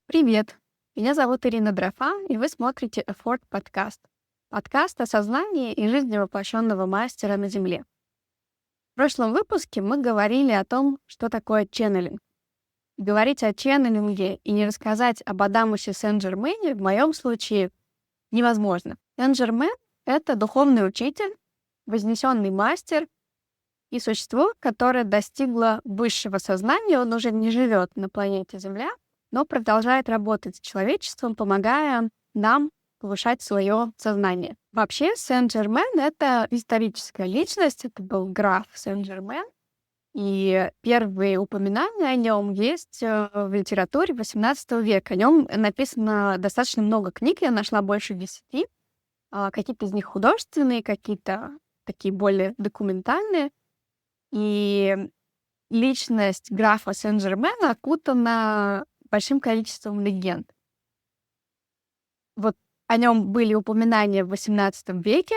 Привет! Меня зовут Ирина Дрофа, и вы смотрите Effort подкаст. Подкаст о сознании и жизни воплощенного мастера на Земле. В прошлом выпуске мы говорили о том, что такое ченнелинг. Говорить о ченнелинге и не рассказать об Адамусе Сен-Жермене в моем случае невозможно. Сен-Жермен — это духовный учитель, вознесенный мастер и существо, которое достигло высшего сознания. Он уже не живет на планете Земля, но продолжает работать с человечеством, помогая нам повышать свое сознание. Вообще, Сен-Жермен — это историческая личность, это был граф Сен-Жермен, и первые упоминания о нем есть в литературе XVIII века. О нем написано достаточно много книг, я нашла больше 10. Какие-то из них художественные, какие-то такие более документальные. И личность графа Сен-Жермена окутана большим количеством легенд. Вот о нем были упоминания в XVIII веке.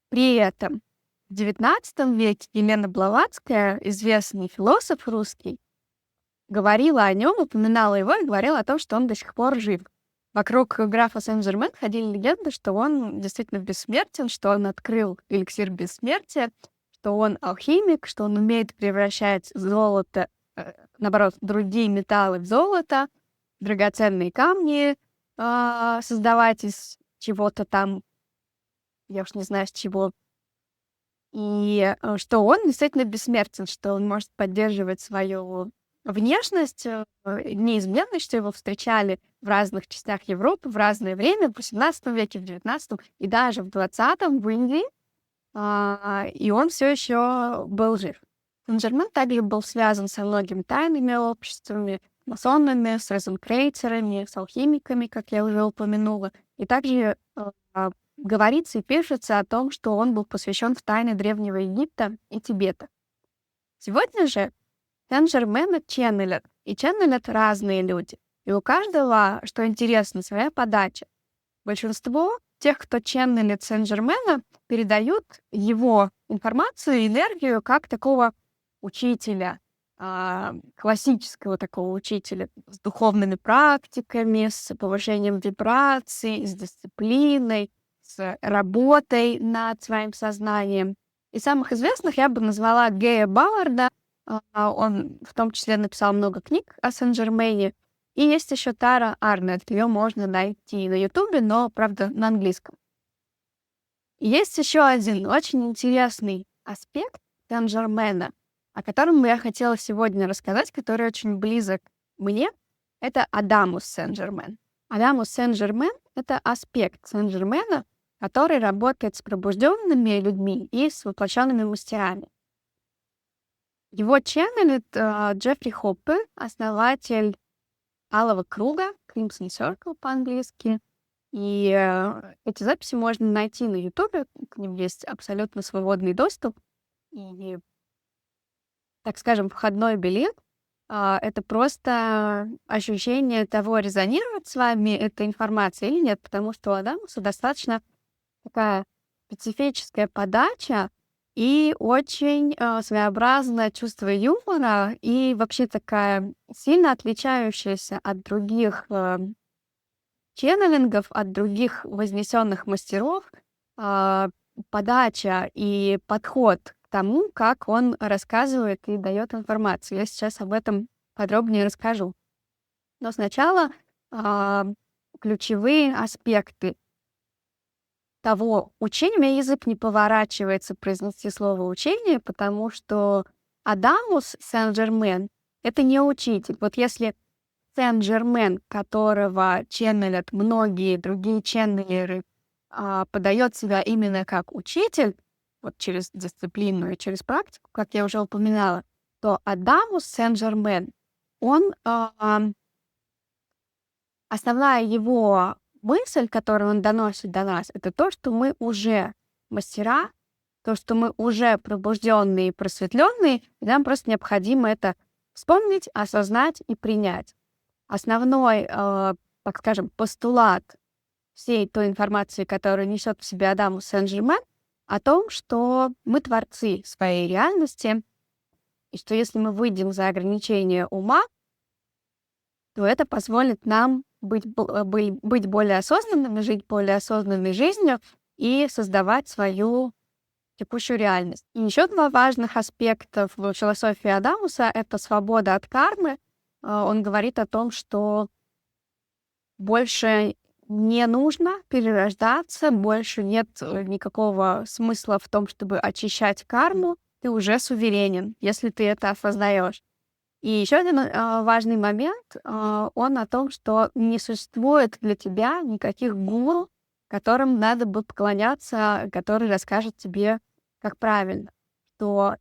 При этом в XIX веке Елена Блаватская, известный философ русский, говорила о нем, упоминала его и говорила о том, что он до сих пор жив. Вокруг графа Сен-Жермена ходили легенды, что он действительно бессмертен, что он открыл эликсир бессмертия, что он алхимик, что он умеет превращать золото, наоборот, другие металлы в золото, драгоценные камни создавать из чего-то там, я уж не знаю, с чего. И что он действительно бессмертен, что он может поддерживать свою внешность, неизменной, что его встречали в разных частях Европы в разное время, в XVIII веке, в XIX и даже в XX в Индии, и он все еще был жив. Сен-Жермен также был связан со многими тайными обществами, масонами, с розенкрейцерами, с алхимиками, как я уже упомянула. И также говорится и пишется о том, что он был посвящен в тайны Древнего Египта и Тибета. Сегодня же Сен-Жермена ченнелят, и ченнелят разные люди. И у каждого, что интересно, своя подача. Большинство тех, кто ченнелит Сен-Жермена, передают его информацию и энергию как такого учителя, классического такого учителя с духовными практиками, с повышением вибраций, с дисциплиной, с работой над своим сознанием. Из самых известных я бы назвала Гея Балларда. Он в том числе написал много книг о Сен-Жермене. И есть еще Тара Арнольд. Ее можно найти на Ютубе, но, правда, на английском. И есть еще один очень интересный аспект Сен-Жермена, о котором я хотела сегодня рассказать, который очень близок мне. Это Адамус Сен-Жермен. Адамус Сен-Жермен — это аспект Сен-Жермена, который работает с пробужденными людьми и с воплощенными мастерами. Его ченнелит Джеффри Хоппе, основатель Алого круга, Crimson Circle по-английски. И эти записи можно найти на Ютубе, к ним есть абсолютно свободный доступ. И, так скажем, входной билет — это просто ощущение того, резонирует с вами эта информация или нет, потому что у Адамуса достаточно такая специфическая подача и очень своеобразное чувство юмора, и вообще такая сильно отличающаяся от других ченнелингов, от других вознесенных мастеров подача и подход к тому, как он рассказывает и дает информацию. Я сейчас об этом подробнее расскажу. Но сначала ключевые аспекты того учения. У меня язык не поворачивается произнести слово «учение», потому что Адамус Сен-Жермен — это не учитель. Вот если Сен-Жермен, которого ченнелят многие другие ченнелеры, подает себя именно как учитель, вот через дисциплину и через практику, как я уже упоминала, то Адамус Сен-Жермен, он основная его мысль, которую он доносит до нас, это то, что мы уже мастера, то, что мы уже пробужденные и просветленные, и нам просто необходимо это вспомнить, осознать и принять. Основной, так скажем, постулат всей той информации, которую несет в себе Адамус Сен-Жермен, о том, что мы творцы своей реальности, и что если мы выйдем за ограничения ума, то это позволит нам быть более осознанными, жить более осознанной жизнью и создавать свою текущую реальность. И еще два важных аспекта в философии Адамуса — это свобода от кармы. Он говорит о том, что больше не нужно перерождаться, больше нет никакого смысла в том, чтобы очищать карму. Ты уже суверенен, если ты это осознаешь. И еще один важный момент, он о том, что не существует для тебя никаких гуру, которым надо бы поклоняться, которые расскажут тебе, как правильно. Что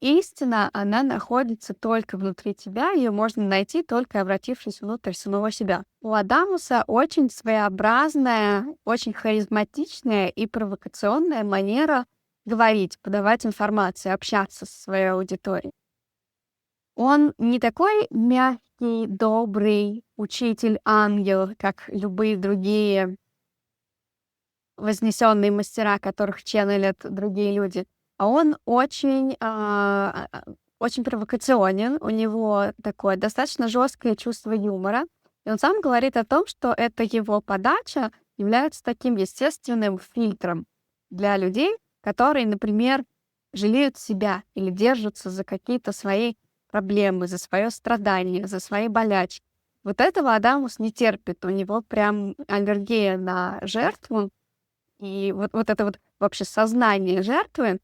истина, она находится только внутри тебя, ее можно найти, только обратившись внутрь самого себя. У Адамуса очень своеобразная, очень харизматичная и провокационная манера говорить, подавать информацию, общаться со своей аудиторией. Он не такой мягкий, добрый учитель, ангел, как любые другие вознесенные мастера, которых ченнелят другие люди, а он очень провокационен, у него такое достаточно жесткое чувство юмора, и он сам говорит о том, что эта его подача является таким естественным фильтром для людей, которые, например, жалеют себя или держатся за какие-то свои проблемы, за свое страдание, за свои болячки. Вот этого Адамус не терпит, у него прям аллергия на жертву, и вот это вот вообще сознание жертвы,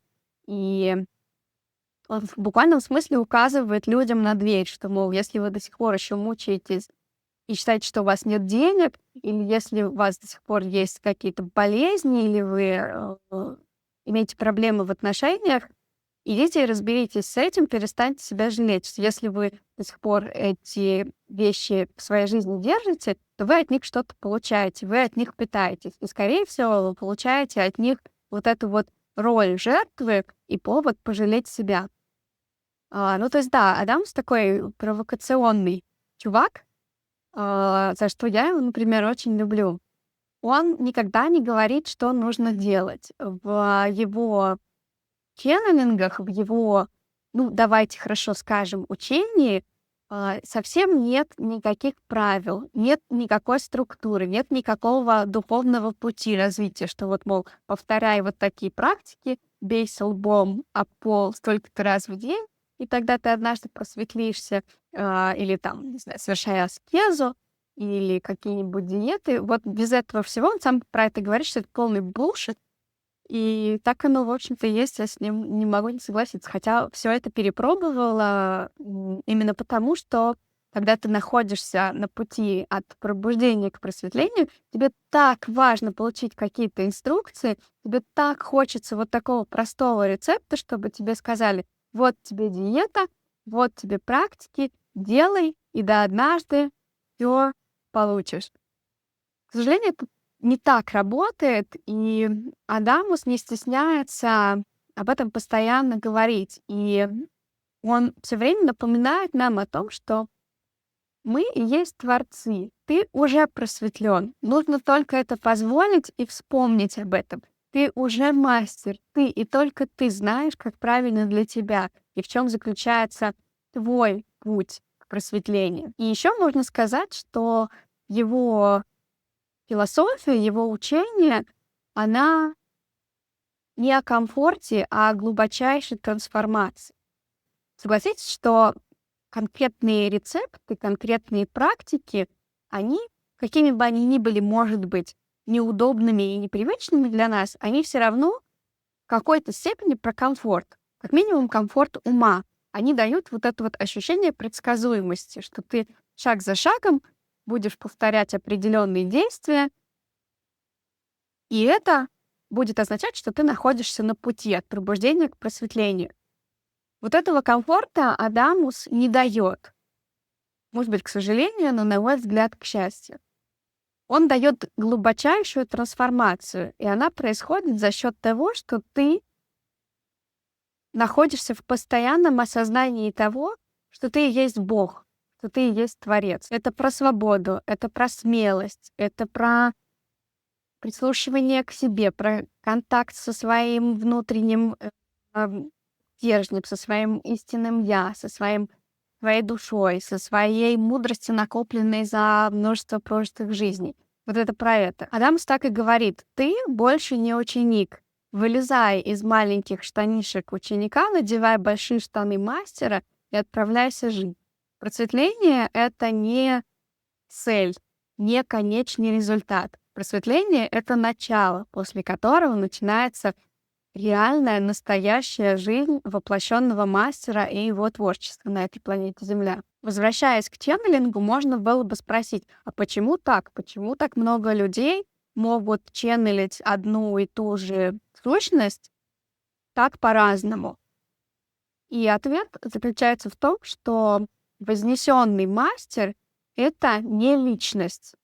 и он в буквальном смысле указывает людям на дверь, что, мол, если вы до сих пор еще мучаетесь и считаете, что у вас нет денег, или если у вас до сих пор есть какие-то болезни, или вы имеете проблемы в отношениях, идите и разберитесь с этим, перестаньте себя жалеть. Если вы до сих пор эти вещи в своей жизни держите, то вы от них что-то получаете, вы от них питаетесь. И, скорее всего, вы получаете от них вот эту вот роль жертвы и повод пожалеть себя. Ну, то есть, да, Адамс такой провокационный чувак, за что я его, например, очень люблю. Он никогда не говорит, что нужно делать. В его ченнелингах, в его, ну, давайте хорошо скажем, учении совсем нет никаких правил, нет никакой структуры, нет никакого духовного пути развития, что вот, мол, повторяй вот такие практики, бейся лбом об пол столько-то раз в день, и тогда ты однажды просветлишься, или там, не знаю, совершай аскезу, или какие-нибудь диеты. Вот без этого всего он сам про это говорит, что это полный булшит. И так оно, в общем-то, есть, я с ним не могу не согласиться. Хотя все это перепробовала именно потому, что когда ты находишься на пути от пробуждения к просветлению, тебе так важно получить какие-то инструкции, тебе так хочется вот такого простого рецепта, чтобы тебе сказали: вот тебе диета, вот тебе практики, делай, и да однажды все получишь. К сожалению, это не так работает, и Адамус не стесняется об этом постоянно говорить. И он все время напоминает нам о том, что мы и есть творцы. Ты уже просветлен. Нужно только это позволить и вспомнить об этом. Ты уже мастер. Ты и только ты знаешь, как правильно для тебя и в чем заключается твой путь к просветлению. И еще можно сказать, что его философия, его учение, она не о комфорте, а о глубочайшей трансформации. Согласитесь, что конкретные рецепты, конкретные практики, они, какими бы они ни были, может быть, неудобными и непривычными для нас, они все равно в какой-то степени про комфорт. Как минимум комфорт ума. Они дают вот это вот ощущение предсказуемости, что ты шаг за шагом будешь повторять определенные действия, и это будет означать, что ты находишься на пути от пробуждения к просветлению. Вот этого комфорта Адамус не дает. Может быть, к сожалению, но, на мой взгляд, к счастью. Он дает глубочайшую трансформацию, и она происходит за счет того, что ты находишься в постоянном осознании того, что ты и есть Бог, что ты и есть Творец. Это про свободу, это про смелость, это про прислушивание к себе, про контакт со своим внутренним стержнем, со своим истинным «я», со своим своей душой, со своей мудростью, накопленной за множество прожитых жизней. Вот это про это. Адамс так и говорит: ты больше не ученик. Вылезай из маленьких штанишек ученика, надевай большие штаны мастера и отправляйся жить. Просветление — это не цель, не конечный результат. Просветление — это начало, после которого начинается реальная, настоящая жизнь воплощенного мастера и его творчества на этой планете Земля. Возвращаясь к ченнелингу, можно было бы спросить, а почему так? Почему так много людей могут ченнелить одну и ту же сущность так по-разному? И ответ заключается в том, что вознесенный мастер — это не личность.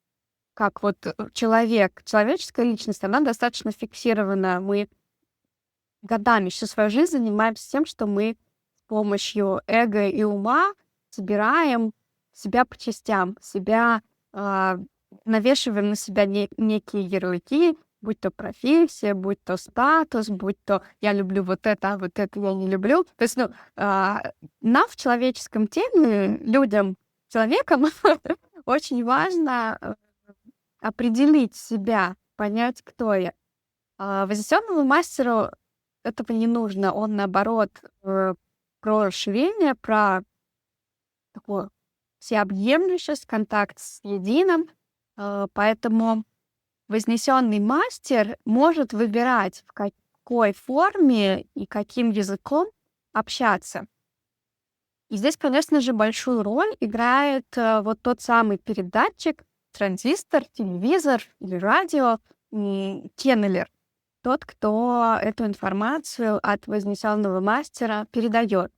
Как вот человек, человеческая личность, она достаточно фиксирована. Мы годами всю свою жизнь занимаемся тем, что мы с помощью эго и ума собираем себя по частям, себя навешиваем на себя некие ярлыки, будь то профессия, будь то статус, будь то я люблю вот это, а вот это я не люблю. То есть, нам в человеческом теле, людям, человекам очень важно определить себя, понять, кто я. Вознесенному мастеру этого не нужно. Он, наоборот, про расширение, про такую всеобъемлющесть, контакт с единым. Поэтому вознесенный мастер может выбирать, в какой форме и каким языком общаться. И здесь, конечно же, большую роль играет вот тот самый передатчик, транзистор, телевизор или радио, ченнелер. Тот, кто эту информацию от вознесенного мастера передает.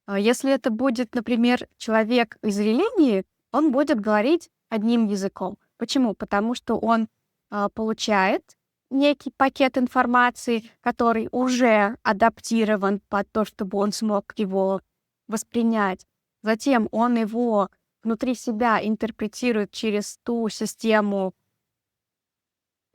Если это будет, например, человек из религии, он будет говорить одним языком. Почему? Потому что он получает некий пакет информации, который уже адаптирован под то, чтобы он смог его воспринять. Затем он его внутри себя интерпретирует через ту систему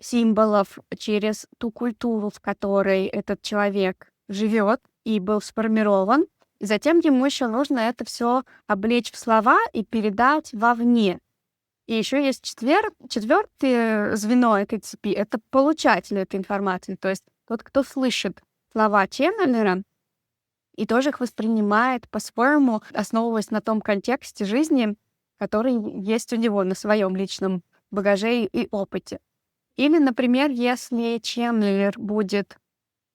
символов, через ту культуру, в которой этот человек живет и был сформирован. И затем ему еще нужно это все облечь в слова и передать вовне. И еще есть четвертое звено этой цепи — это получатель этой информации, то есть тот, кто слышит слова ченнелера и тоже их воспринимает по-своему, основываясь на том контексте жизни, который есть у него, на своем личном багаже и опыте. Или, например, если ченнелер будет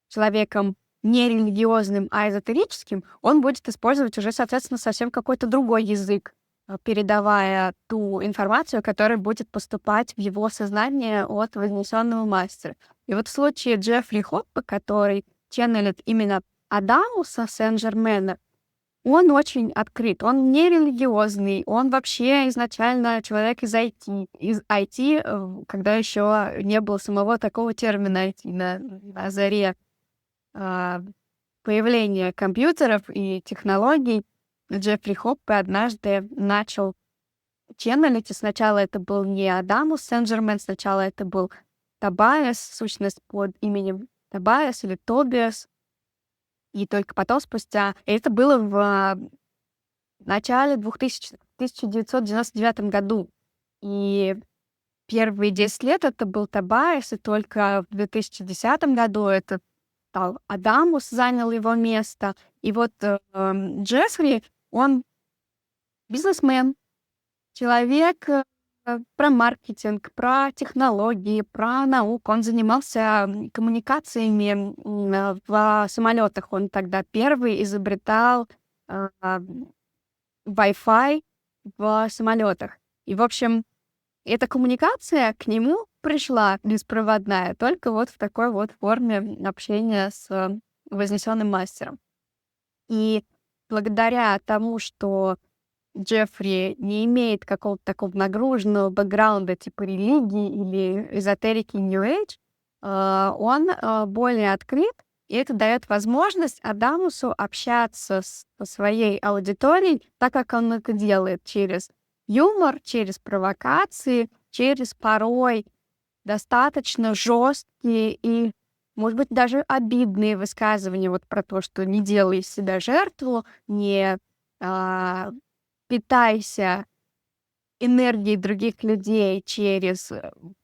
человеком не религиозным, а эзотерическим, он будет использовать уже, соответственно, совсем какой-то другой язык, передавая ту информацию, которая будет поступать в его сознание от вознесенного мастера. И вот в случае Джеффри Хоппа, который ченнелит именно Адамуса Сен-Жермена, он очень открыт, он не религиозный, он вообще изначально человек из IT, когда еще не было самого такого термина IT на заре появления компьютеров и технологий. Джеффри Хоппе однажды начал ченнелить, и сначала это был не Адамус Сен-Жермен, сначала это был Тобиас, сущность под именем Тобиас или Тобиас. И только потом, спустя... И это было в начале 1999 году. И первые 10 лет это был Тобиас, и только в 2010 году это стал Адамус, занял его место. И вот Джеффри, он бизнесмен, человек про маркетинг, про технологии, про науку. Он занимался коммуникациями в самолетах. Он тогда первый изобретал Wi-Fi в самолетах. И, в общем, эта коммуникация к нему пришла беспроводная только вот в такой вот форме общения с вознесенным мастером. И благодаря тому, что Джеффри не имеет какого-то такого нагруженного бэкграунда типа религии или эзотерики New Age, он более открыт, и это дает возможность Адамусу общаться со своей аудиторией так, как он это делает, через юмор, через провокации, через порой достаточно жесткие и, может быть, даже обидные высказывания вот про то, что не делай из себя жертву, не а, питайся энергией других людей через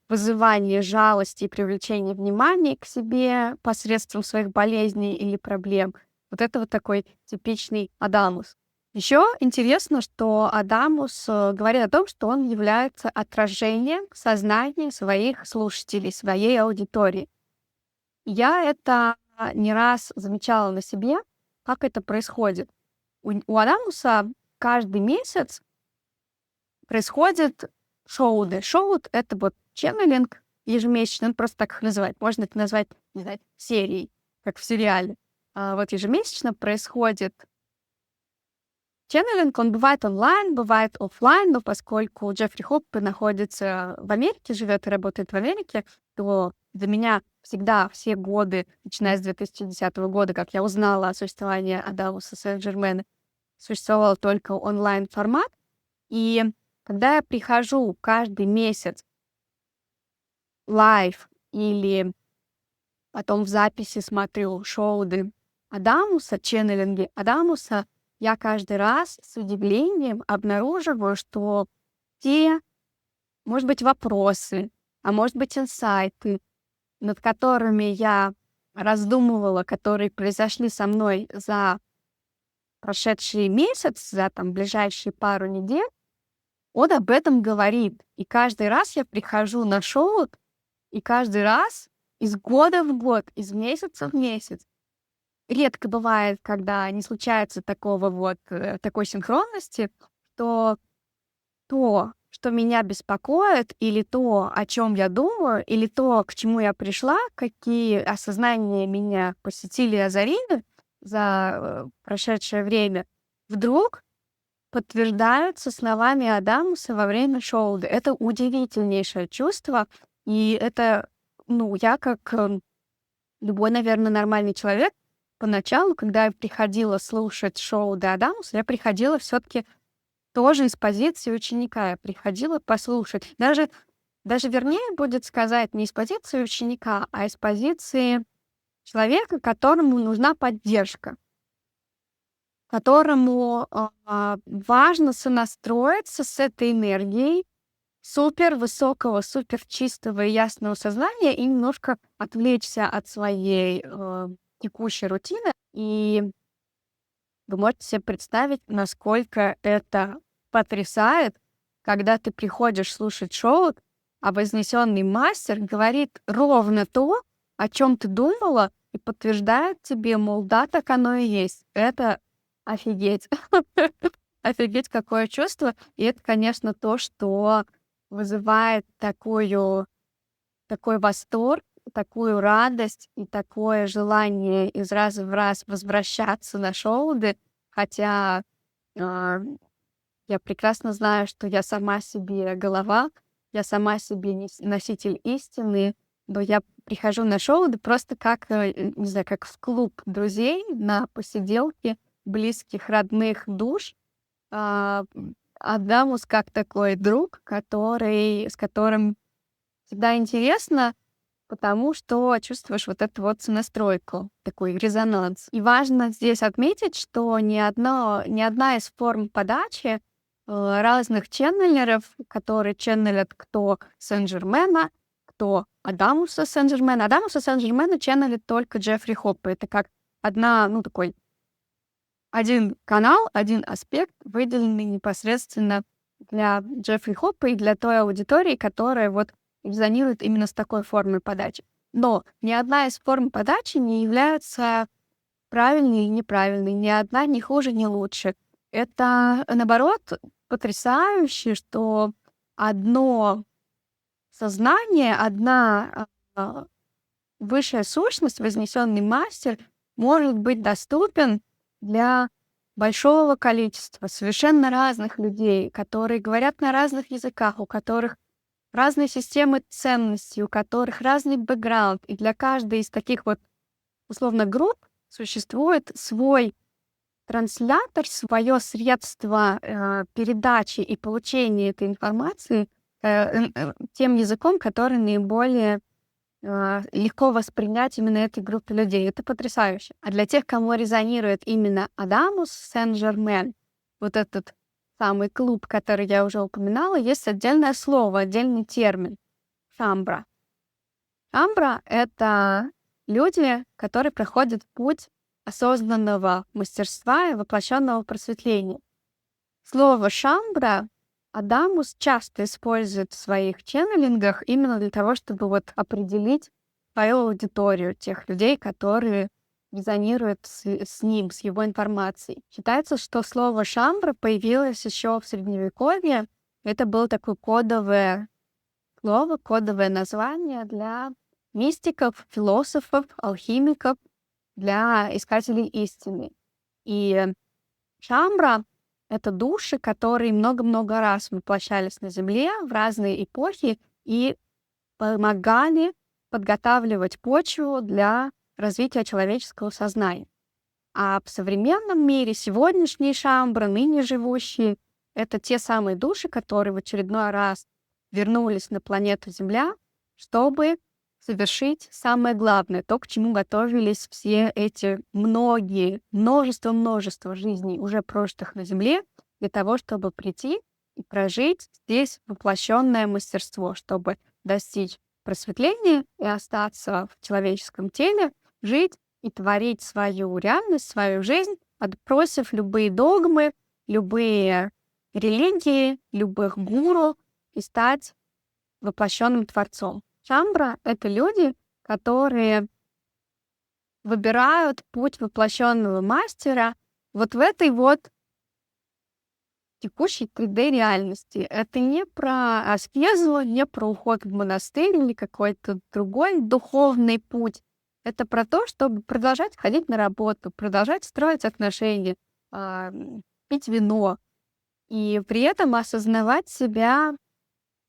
вызывание жалости и привлечение внимания к себе посредством своих болезней или проблем. Вот это вот такой типичный Адамус. Еще интересно, что Адамус говорит о том, что он является отражением сознания своих слушателей, своей аудитории. Я это не раз замечала на себе, как это происходит. У Адамуса каждый месяц происходит шоуды. Шоуд — это вот ченнелинг ежемесячный, он просто так их называет. Можно это назвать, не знаю, серией, как в сериале. Вот ежемесячно происходит ченнелинг, он бывает онлайн, бывает оффлайн, но поскольку Джеффри Хоппер находится в Америке, живет и работает в Америке, то для меня всегда все годы, начиная с 2010 года, как я узнала о существовании Адамуса Сен-Жермена, существовал только онлайн-формат. И когда я прихожу каждый месяц лайв или потом в записи смотрю шоуды Адамуса, ченнелинги Адамуса, я каждый раз с удивлением обнаруживаю, что те, может быть, вопросы, а может быть, инсайты, над которыми я раздумывала, которые произошли со мной за прошедший месяц, за там ближайшие пару недель, он об этом говорит. И каждый раз я прихожу на шоу, и каждый раз из года в год, из месяца в месяц. Редко бывает, когда не случается такой синхронности, то, что меня беспокоит, или то, о чем я думаю, или то, к чему я пришла, какие осознания меня посетили и озарили за прошедшее время, вдруг подтверждаются словами Адамуса во время шоу. Это удивительнейшее чувство, и это, я как любой, наверное, нормальный человек, поначалу, когда я приходила слушать шоу Де Адамуса, я приходила все-таки тоже из позиции ученика. Я приходила послушать. Даже вернее будет сказать не из позиции ученика, а из позиции человека, которому нужна поддержка, которому важно сонастроиться с этой энергией супер высокого, супер чистого и ясного сознания и немножко отвлечься от своей текущей рутины. И вы можете себе представить, насколько это потрясает, когда ты приходишь слушать шоу, а вознесенный мастер говорит ровно то, о чем ты думала, и подтверждает тебе, мол, да, так оно и есть. Это офигеть. Офигеть, какое чувство. И это, конечно, то, что вызывает такой восторг, такую радость и такое желание из раза в раз возвращаться на шоуды, хотя я прекрасно знаю, что я сама себе голова, я сама себе носитель истины, но я прихожу на шоуды просто как, не знаю, как в клуб друзей на посиделке близких, родных душ. Адамус как такой друг, с которым всегда интересно, потому что чувствуешь вот эту вот сонастройку, такой резонанс. И важно здесь отметить, что ни одна из форм подачи разных ченнелеров, которые ченнелят кто Сен-Жермена, кто Адамуса Сен-Жермена. Адамуса Сен-Жермена ченнелит только Джеффри Хоппер. Это как такой один канал, один аспект, выделенный непосредственно для Джеффри Хоппа и для той аудитории, которая вот резонирует именно с такой формой подачи. Но ни одна из форм подачи не является правильной или неправильной, ни одна не хуже, ни лучше. Это, наоборот, потрясающе, что одно сознание, одна высшая сущность, вознесенный мастер, может быть доступен для большого количества совершенно разных людей, которые говорят на разных языках, у которых разные системы ценностей, у которых разный бэкграунд. И для каждой из таких вот, условно, групп существует свой транслятор, свое средство передачи и получения этой информации тем языком, который наиболее легко воспринять именно этой группе людей. Это потрясающе. А для тех, кому резонирует именно Адамус Сен-Жермен, вот этот самый клуб, который я уже упоминала, есть отдельное слово, отдельный термин — шамбра. Шамбра — это люди, которые проходят путь осознанного мастерства и воплощенного просветления. Слово «шамбра» Адамус часто использует в своих ченнелингах именно для того, чтобы вот определить свою аудиторию, тех людей, которые резонируют с ним, с его информацией. Считается, что слово «шамбра» появилось еще в Средневековье. Это было такое кодовое слово, кодовое название для мистиков, философов, алхимиков, для искателей истины. И шамбра — это души, которые много-много раз воплощались на Земле в разные эпохи и помогали подготавливать почву для развития человеческого сознания. А в современном мире сегодняшние шамбры, ныне живущие, это те самые души, которые в очередной раз вернулись на планету Земля, чтобы совершить самое главное, то, к чему готовились все эти множество жизней, уже прожитых на Земле, для того, чтобы прийти и прожить здесь воплощенное мастерство, чтобы достичь просветления и остаться в человеческом теле, жить и творить свою реальность, свою жизнь, отбросив любые догмы, любые религии, любых гуру, и стать воплощенным творцом. Шамбра — это люди, которые выбирают путь воплощенного мастера вот в этой вот текущей 3D-реальности. Это не про аскезу, не про уход в монастырь или какой-то другой духовный путь. Это про то, чтобы продолжать ходить на работу, продолжать строить отношения, пить вино и при этом осознавать себя,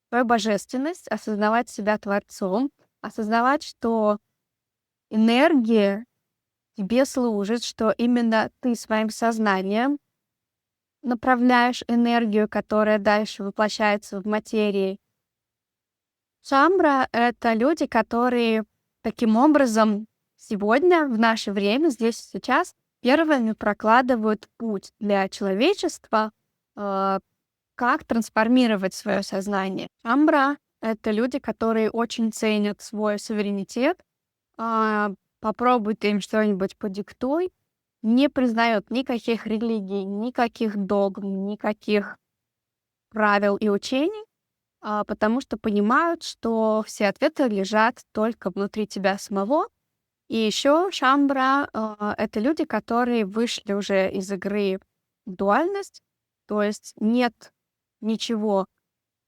свою божественность, осознавать себя творцом, осознавать, что энергия тебе служит, что именно ты своим сознанием направляешь энергию, которая дальше воплощается в материи. Шамбра — это люди, которые таким образом сегодня, в наше время, здесь и сейчас, первыми прокладывают путь для человечества, как трансформировать свое сознание. Шамбра — это люди, которые очень ценят свой суверенитет. Попробуй ты им что-нибудь подиктуй, не признает никаких религий, никаких догм, никаких правил и учений, потому что понимают, что все ответы лежат только внутри тебя самого. И еще шамбра — это люди, которые вышли уже из игры в дуальность, то есть нет ничего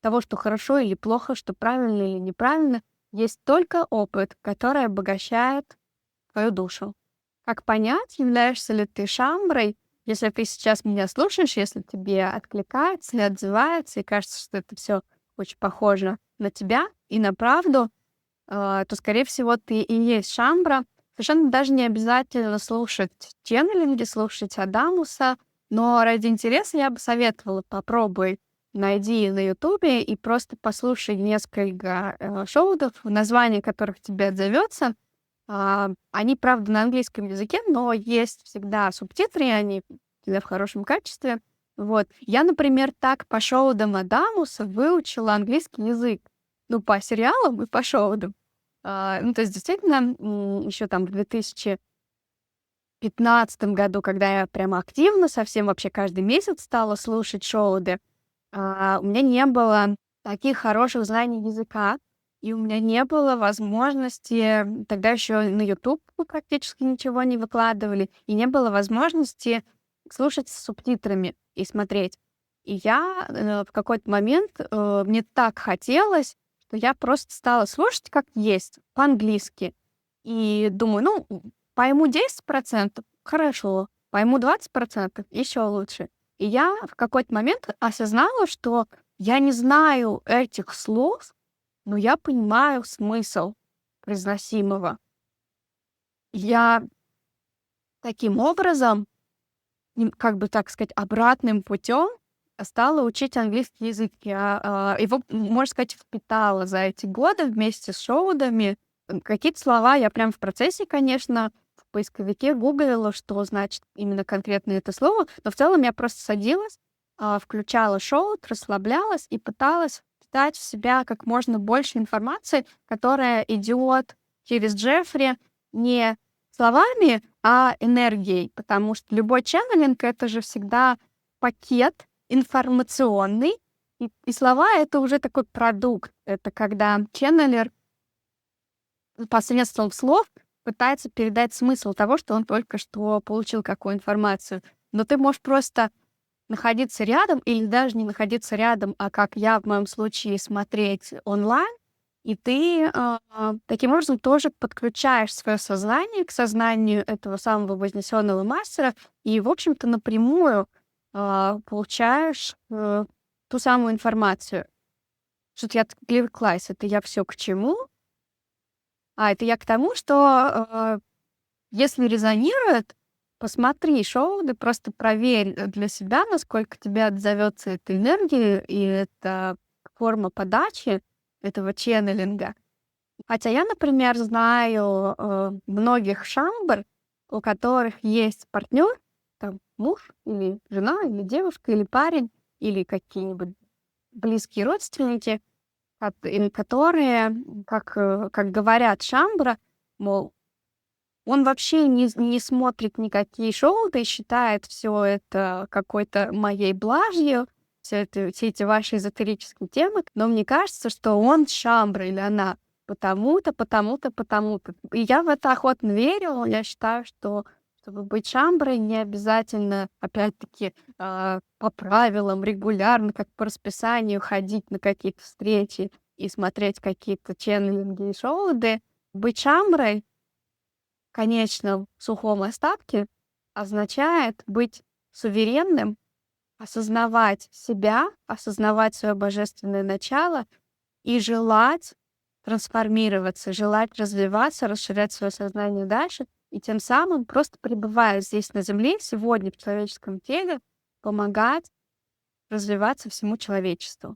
того, что хорошо или плохо, что правильно или неправильно. Есть только опыт, который обогащает твою душу. Как понять, являешься ли ты шамброй, если ты сейчас меня слушаешь, если тебе откликается или отзывается, и кажется, что это все очень похоже на тебя и на правду, то, скорее всего, ты и есть шамбра. Совершенно даже не обязательно слушать ченнелинги, слушать Адамуса, но ради интереса я бы советовала: попробуй, найди на Ютубе и просто послушай несколько шоудов, название которых тебе отзовется. Они, правда, на английском языке, но есть всегда субтитры, они всегда в хорошем качестве. Вот. Я, например, так по шоудам Адамуса выучила английский язык. Ну, по сериалам и по шоудам. То есть, действительно, еще там в 2015 году, когда я прямо активно совсем вообще каждый месяц стала слушать шоуды, у меня не было таких хороших знаний языка, и у меня не было возможности, тогда еще на YouTube практически ничего не выкладывали, и не было возможности слушать с субтитрами и смотреть. И я в какой-то момент, мне так хотелось, что я просто стала слушать как есть, по-английски. И думаю, пойму 10%, хорошо, пойму 20%, еще лучше. И я в какой-то момент осознала, что я не знаю этих слов, но я понимаю смысл произносимого. Я таким образом, как бы так сказать, обратным путем стала учить английский язык. Я его, можно сказать, впитала за эти годы вместе с шоудами. Какие-то слова я прям в процессе, конечно, поисковике гуглила, что значит именно конкретно это слово, но в целом я просто садилась, включала шоу, расслаблялась и пыталась впитать в себя как можно больше информации, которая идет через Джеффри не словами, а энергией, потому что любой ченнелинг — это же всегда пакет информационный, и слова — это уже такой продукт. Это когда ченнелер посредством слов пытается передать смысл того, что он только что получил, какую информацию. Но ты можешь просто находиться рядом или даже не находиться рядом, а как я в моем случае смотреть онлайн, и ты таким образом тоже подключаешь свое сознание к сознанию этого самого вознесенного мастера и, в общем-то, напрямую получаешь ту самую информацию. Что-то я отвлеклась. Это я все к чему? Это я к тому, что если резонирует, посмотри шоу, ты просто проверь для себя, насколько тебе отзовется эта энергия и эта форма подачи этого ченнелинга. Хотя я, например, знаю многих шамбр, у которых есть партнер, там муж или жена, или девушка, или парень, или какие-нибудь близкие родственники, которые, как говорят шамбра, мол, он вообще не смотрит никакие шоу, да и считает все это какой-то моей блажью, все эти ваши эзотерические темы. Но мне кажется, что он шамбра или она потому-то, потому-то, потому-то. И я в это охотно верю. Я считаю, что чтобы быть шамброй, не обязательно, опять-таки, по правилам регулярно, как по расписанию, ходить на какие-то встречи и смотреть какие-то ченнелинги и шоуды. Быть шамброй в конечном сухом остатке означает быть суверенным, осознавать себя, осознавать свое божественное начало и желать трансформироваться, желать развиваться, расширять свое сознание дальше, и тем самым, просто пребывая здесь на Земле, сегодня в человеческом теле, помогать развиваться всему человечеству.